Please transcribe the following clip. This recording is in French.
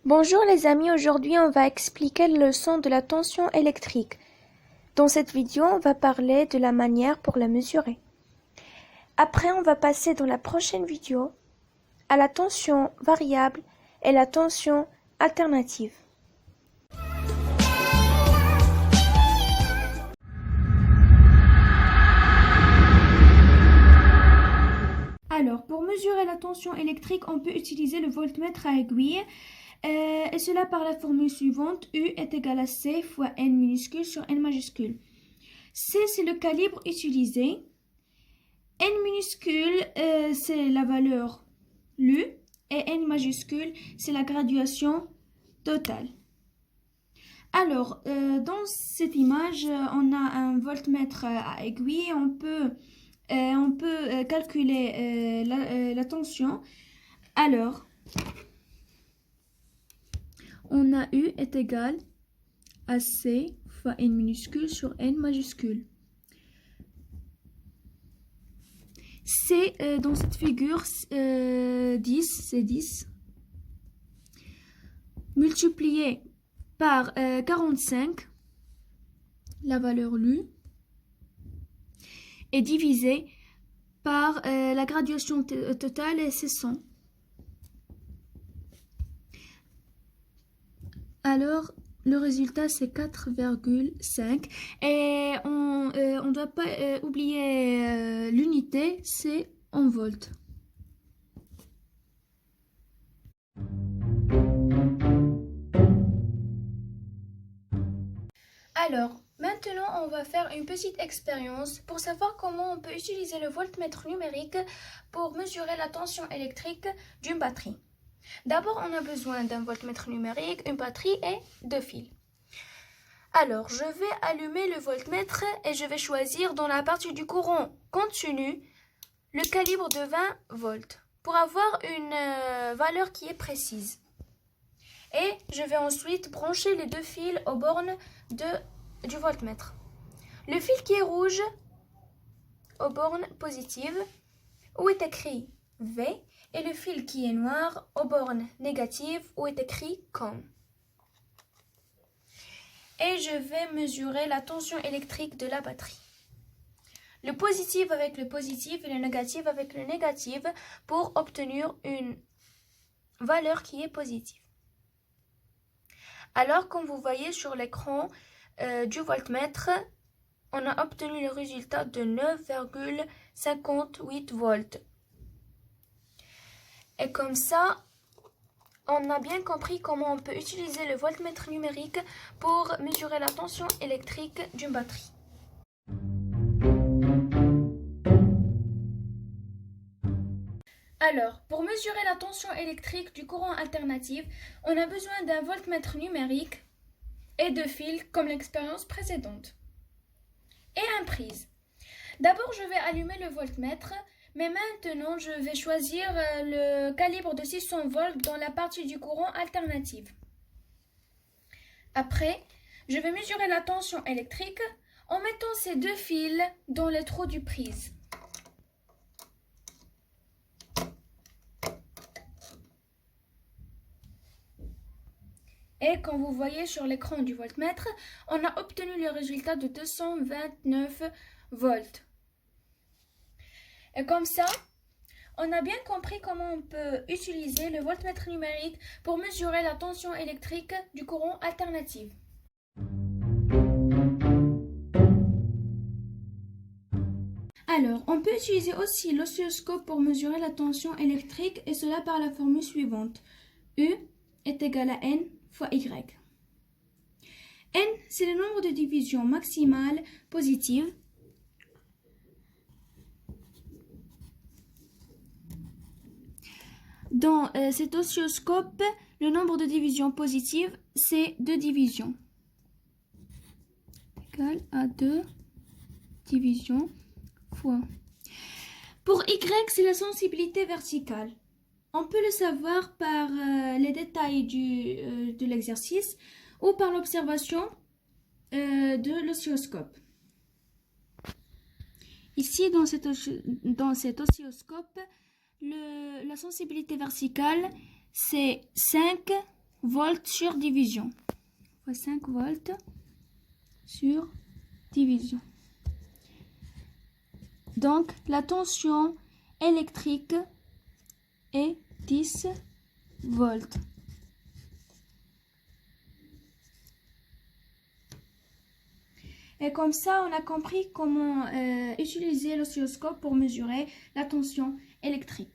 Bonjour les amis, aujourd'hui on va expliquer la leçon de la tension électrique. Dans cette vidéo, on va parler de la manière pour la mesurer. Après, on va passer dans la prochaine vidéo à la tension variable et la tension alternative. Alors, pour mesurer la tension électrique, on peut utiliser le voltmètre à aiguille. Et cela par la formule suivante, U est égal à C fois N minuscule sur N majuscule. C, c'est le calibre utilisé. N minuscule, c'est la valeur Lu. Et N majuscule, c'est la graduation totale. Alors, dans cette image, on a un voltmètre à aiguille. On peut calculer la tension. Alors, on a U est égal à C fois N minuscule sur N majuscule. C, dans cette figure, 10, c'est 10, multiplié par 45, la valeur Lu, et divisé par la graduation totale, et c'est 100. Alors, le résultat, c'est 4,5. Et on ne doit pas oublier l'unité, c'est en volts. Alors, maintenant, on va faire une petite expérience pour savoir comment on peut utiliser le voltmètre numérique pour mesurer la tension électrique d'une batterie. D'abord, on a besoin d'un voltmètre numérique, une batterie et deux fils. Alors, je vais allumer le voltmètre et je vais choisir dans la partie du courant continu le calibre de 20 volts pour avoir une valeur qui est précise. Et je vais ensuite brancher les deux fils aux bornes du voltmètre. Le fil qui est rouge aux bornes positives où est écrit V et le fil qui est noir aux bornes négatives où est écrit COM. Et je vais mesurer la tension électrique de la batterie. Le positif avec le positif et le négatif avec le négatif pour obtenir une valeur qui est positive. Alors, comme vous voyez sur l'écran du voltmètre, on a obtenu le résultat de 9,58 volts. Et comme ça, on a bien compris comment on peut utiliser le voltmètre numérique pour mesurer la tension électrique d'une batterie. Alors, pour mesurer la tension électrique du courant alternatif, on a besoin d'un voltmètre numérique et de fils comme l'expérience précédente. Et un prise. D'abord, je vais allumer le voltmètre, mais maintenant, je vais choisir le calibre de 600 volts dans la partie du courant alternatif. Après, je vais mesurer la tension électrique en mettant ces deux fils dans les trous du prise. Et comme vous voyez sur l'écran du voltmètre, on a obtenu le résultat de 229 volts. Et comme ça, on a bien compris comment on peut utiliser le voltmètre numérique pour mesurer la tension électrique du courant alternatif. Alors, on peut utiliser aussi l'oscilloscope pour mesurer la tension électrique et cela par la formule suivante. U est égal à N fois Y. N, c'est le nombre de divisions maximales positives. Dans cet oscilloscope, le nombre de divisions positives, c'est 2 divisions. Égal à 2 divisions fois. Pour Y, c'est la sensibilité verticale. On peut le savoir par les détails de l'exercice ou par l'observation de l'oscilloscope. Ici, dans cet oscilloscope, la sensibilité verticale, c'est 5 volts sur division. 5 volts sur division. Donc, la tension électrique est 10 volts. Et comme ça, on a compris comment utiliser l'oscilloscope pour mesurer la tension électrique.